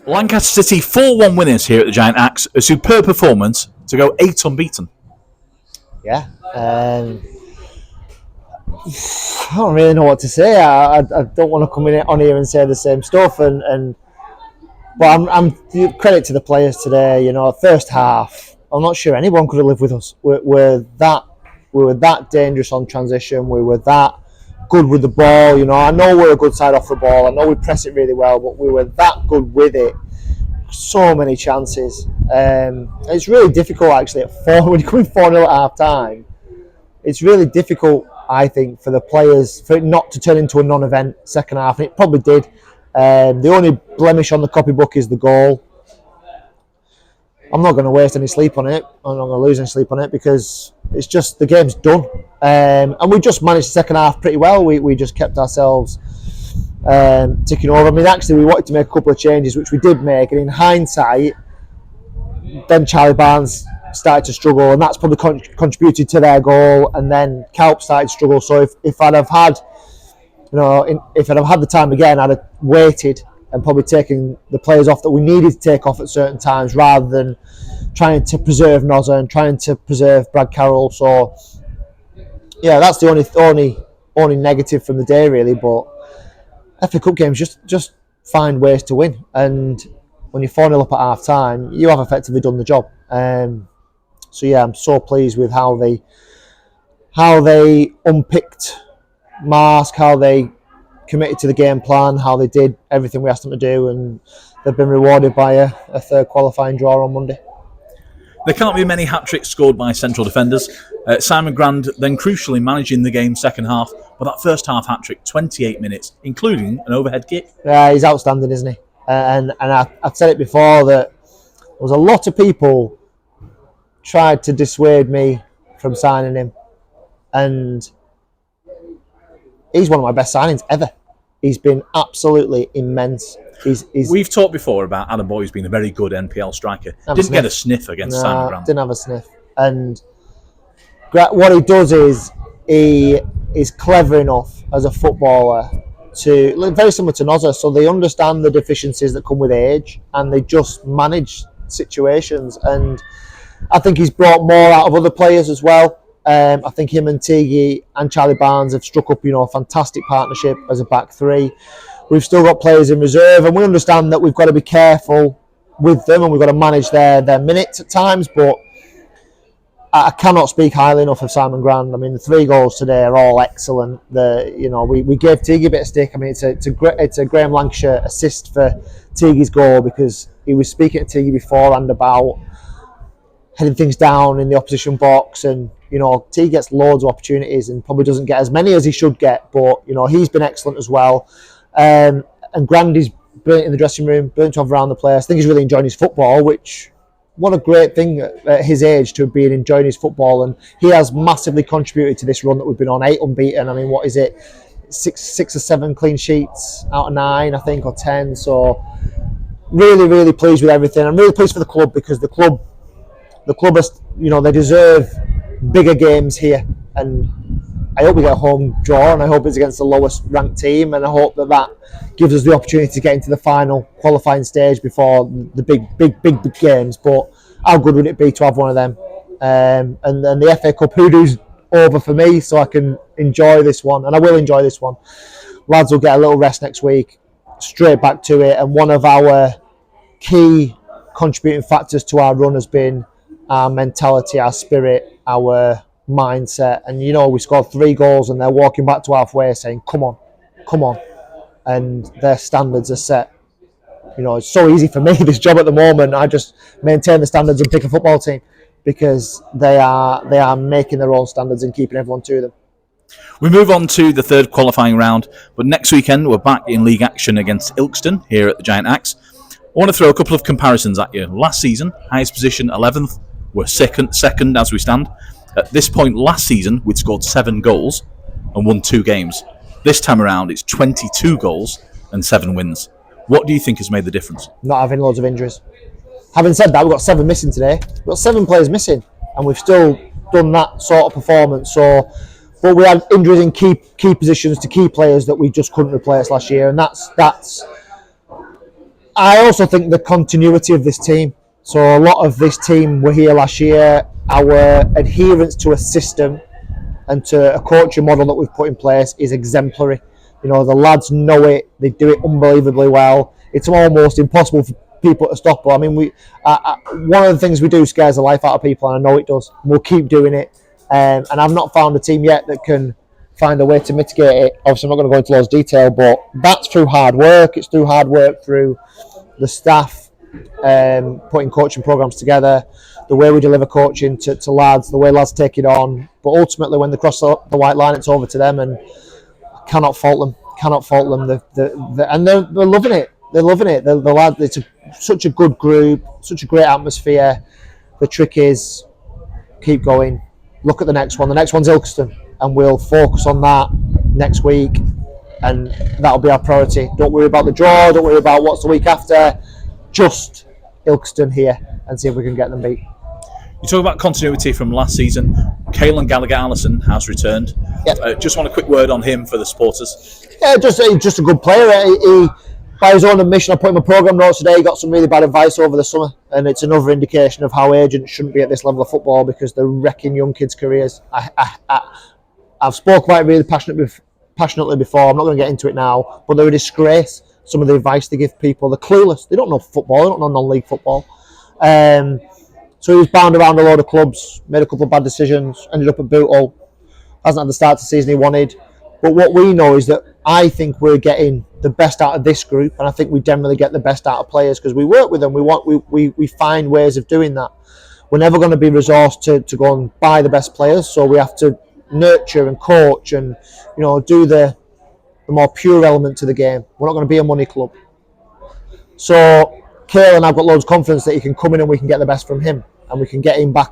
Lancaster City 4-1 winners here at the Giant Axe. A superb performance to go 8 unbeaten. Yeah. I don't really know what to say. I don't want to come in on here and say the same stuff. But I'm credit to the players today. You know, first half, I'm not sure anyone could have lived with us. We were that dangerous on transition. We were that good with the ball. You know, I know we're a good side off the ball. I know we press it really well, but we were that good with it. So many chances. It's really difficult actually when you're coming 4-0 at half time. It's really difficult, I think, for the players for it not to turn into a non-event second half, and it probably did. The only blemish on the copybook is the goal. I'm not going to waste any sleep on it. I'm not going to lose any sleep on it because it's just the game's done. And we just managed the second half pretty well. We just kept ourselves ticking over. I mean, actually, we wanted to make a couple of changes, which we did make. And in hindsight, then Charlie Barnes started to struggle, and that's probably contributed to their goal. And then 𝗕𝗹𝗃𝗀 started to struggle. So if I'd have had, if I'd have had the time again, I'd have waited and probably taken the players off that we needed to take off at certain times, rather than trying to preserve 𝗕𝗹𝗃𝗀 and trying to preserve Brad Carroll. So yeah, that's the only negative from the day, really. But FA Cup games just find ways to win, and when you're 4-0 up at half time, you have effectively done the job. So yeah, I'm so pleased with how they unpicked Marske, how they committed to the game plan, how they did everything we asked them to do, and they've been rewarded by a third qualifying draw on Monday. There can't be many hat-tricks scored by central defenders. Simon Grand then crucially managing the game second half, but that first half hat-trick, 28 minutes, including an overhead kick. Yeah, he's outstanding, isn't he? And I've said it before that there was a lot of people tried to dissuade me from signing him, and he's one of my best signings ever. He's been absolutely immense. We've talked before about Adam Boyes being a very good NPL striker. Didn't get a sniff against Simon Grand. Didn't have a sniff. And what he does is he is clever enough as a footballer to, very similar to 𝗕𝗏, so they understand the deficiencies that come with age and they just manage situations. And I think he's brought more out of other players as well. I think him and 𝗙𝗏𝗃𝗀 and Charlie Barnes have struck up, a fantastic partnership as a back three. We've still got players in reserve, and we understand that we've got to be careful with them and we've got to manage their minutes at times. But I cannot speak highly enough of Simon Grand. I mean, the 3 goals today are all excellent. We gave 𝗙𝗏𝗃𝗀𝗃 a bit of stick. I mean, it's a 𝗙𝗹𝗃𝗀𝗃 Lancashire assist for 𝗙𝗃𝗃's goal, because he was speaking to 𝗙𝗃𝗃 beforehand about heading things down in the opposition box, and 𝗙𝗃 gets loads of opportunities and probably doesn't get as many as he should get, but he's been excellent as well. And Grandy's brilliant in the dressing room, brilliant to have around the place. I think he's really enjoying his football, which, what a great thing at his age to be enjoying his football. And he has massively contributed to this run that we've been on, 8 unbeaten. I mean, what is it? 6 or 7 clean sheets out of 9, I think, or 10. So really, really pleased with everything. I'm really pleased for the club, because the club has, they deserve bigger games here, and I hope we get a home draw, and I hope it's against the lowest ranked team, and I hope that gives us the opportunity to get into the final qualifying stage before the big games. But how good would it be to have one of them? And then the FA Cup hoodoo's over for me, so I can enjoy this one, and I will enjoy this one. Lads will get a little rest next week, straight back to it. And one of our key contributing factors to our run has been our mentality, our spirit, our mindset. And we scored 3 goals, and they're walking back to halfway saying, come on, and their standards are set. It's so easy for me, this job at the moment. I just maintain the standards and pick a football team, because they are making their own standards and keeping everyone to them. We move on to the third qualifying round, but next weekend we're back in league action against 𝗙𝗏𝗃 here at the Giant Axe. I want to throw a couple of comparisons at you. Last season, highest position 11th, we're second as we stand. At this point last season, we'd scored 7 goals and won 2 games. This time around, it's 22 goals and 7 wins. What do you think has made the difference? Not having loads of injuries. Having said that, we've got 7 missing today. We've got 7 players missing, and we've still done that sort of performance. But we had injuries in key positions to key players that we just couldn't replace last year, and that's I also think the continuity of this team. So a lot of this team were here last year. Our adherence to a system and to a coaching model that we've put in place is exemplary. You know, the lads know it. They do it unbelievably well. It's almost impossible for people to stop. But I mean, one of the things we do scares the life out of people, and I know it does. We'll keep doing it. And I've not found a team yet that can find a way to mitigate it. Obviously, I'm not going to go into loads of detail, but that's through hard work. It's through hard work through the staff putting coaching programs together, the way we deliver coaching to lads, the way lads take it on. But ultimately, when they cross the white line, it's over to them, and cannot fault them. And they're loving it. They're loving it. The lads. It's such a good group, such a great atmosphere. The trick is keep going. Look at the next one. The next one's Ilkeston, and we'll focus on that next week, and that'll be our priority. Don't worry about the draw. Don't worry about what's the week after. Just Ilkeston here, and see if we can get them beat. You talk about continuity from last season. Caelan Gallagher-Allison has returned. Yep. Just want a quick word on him for the supporters. Yeah, just a good player. He by his own admission, I put in my programme notes today, he got some really bad advice over the summer, and it's another indication of how agents shouldn't be at this level of football because they're wrecking young kids' careers. I've spoke about it really passionately before. I'm not going to get into it now, but they're a disgrace. Some of the advice they give people, they're clueless. They don't know football. They don't know non-league football. So he was bound around a load of clubs, made a couple of bad decisions, ended up at Bootle. Hasn't had the start to the season he wanted. But what we know is that I think we're getting the best out of this group, and I think we generally get the best out of players because we work with them. We find ways of doing that. We're never going to be resourced to go and buy the best players, so we have to nurture and coach and do the more pure element to the game. We're not going to be a money club. So Caelan, I've got loads of confidence that he can come in and we can get the best from him, and we can get him back,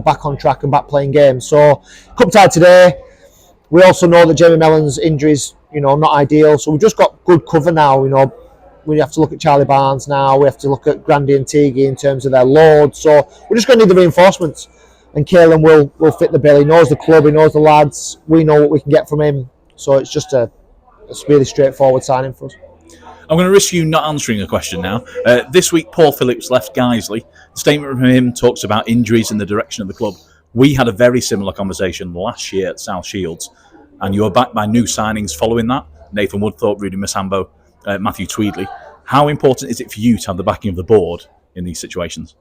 back on track and back playing games. So cup tie today. We also know that Jamie Mellon's injuries, not ideal. So we've just got good cover now. We have to look at Charlie Barnes now. We have to look at Grandy and Tiggy in terms of their load. So we're just going to need the reinforcements. And Caelan will fit the bill. He knows the club. He knows the lads. We know what we can get from him. So it's just a really straightforward signing for us. I'm going to risk you not answering a question now. This week, Paul Phillips left 𝗙𝙬𝙨. The statement from him talks about injuries and the direction of the club. We had a very similar conversation last year at South Shields, and you were backed by new signings following that. Nathan Woodthorpe, Rudy Masambo, Matthew Tweedley. How important is it for you to have the backing of the board in these situations?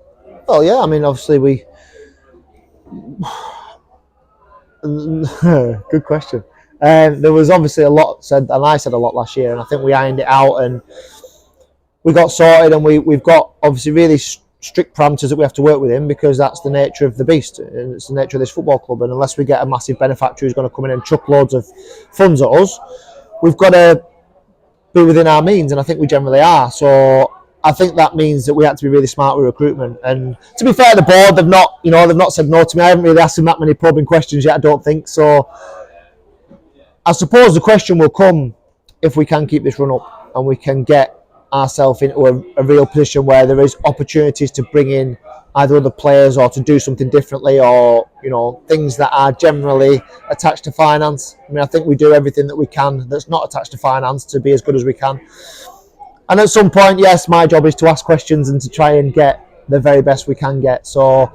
Well, yeah, I mean, obviously good question. There was obviously a lot said, and I said a lot last year, and I think we ironed it out and we got sorted, and we've got obviously really strict parameters that we have to work within because that's the nature of the beast and it's the nature of this football club. And unless we get a massive benefactor who's going to come in and chuck loads of funds at us, we've got to be within our means, and I think we generally are. So I think that means that we have to be really smart with recruitment. And to be fair, the board, they've not said no to me. I haven't really asked them that many probing questions yet, I don't think. So I suppose the question will come if we can keep this run up and we can get ourselves into a real position where there is opportunities to bring in either other players or to do something differently, or things that are generally attached to finance. I mean, I think we do everything that we can that's not attached to finance to be as good as we can. And at some point, yes, my job is to ask questions and to try and get the very best we can get. So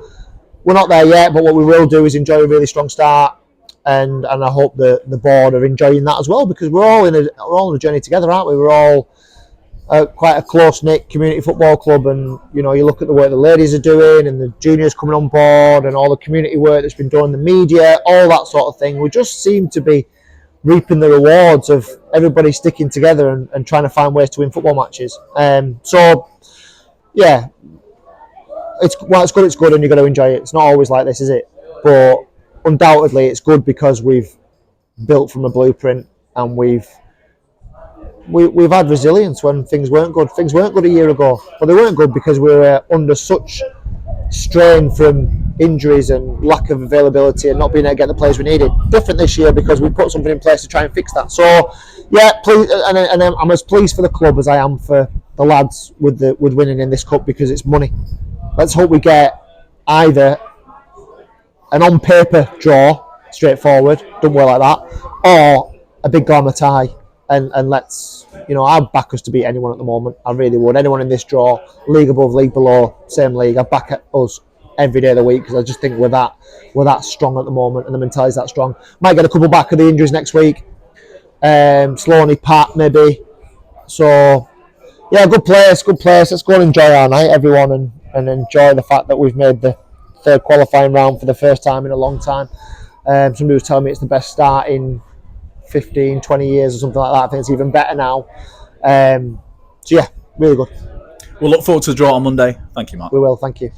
we're not there yet, but what we will do is enjoy a really strong start. And I hope the board are enjoying that as well, because we're all on a journey together, aren't we? We're all quite a close-knit community football club, and you look at the work the ladies are doing and the juniors coming on board and all the community work that's been done, the media, all that sort of thing. We just seem to be reaping the rewards of everybody sticking together and trying to find ways to win football matches. So yeah, it's good, and you've got to enjoy it. It's not always like this, is it? But undoubtedly it's good because we've built from a blueprint, and we've had resilience when things weren't good. Things weren't good a year ago, but they weren't good because we were under such strain from injuries and lack of availability and not being able to get the players we needed. Different this year because we put something in place to try and fix that. So yeah, please, and I'm as pleased for the club as I am for the lads with winning in this cup, because it's money. Let's hope we get either an on paper draw, straightforward, don't worry like that, or a big glamour tie. and let's, I'd back us to beat anyone at the moment. I really would. Anyone in this draw, league above, league below, same league, I'd back us every day of the week, because I just think we're that strong at the moment, and the mentality's that strong. Might get a couple back of the injuries next week. Sloaney, Pat, maybe. So yeah, good place. Let's go and enjoy our night, everyone, and enjoy the fact that we've made the third qualifying round for the first time in a long time. Somebody was telling me it's the best start in 15, 20 years or something like that. I think it's even better now. So yeah, really good. We'll look forward to the draw on Monday. Thank you, Mark. We will, thank you.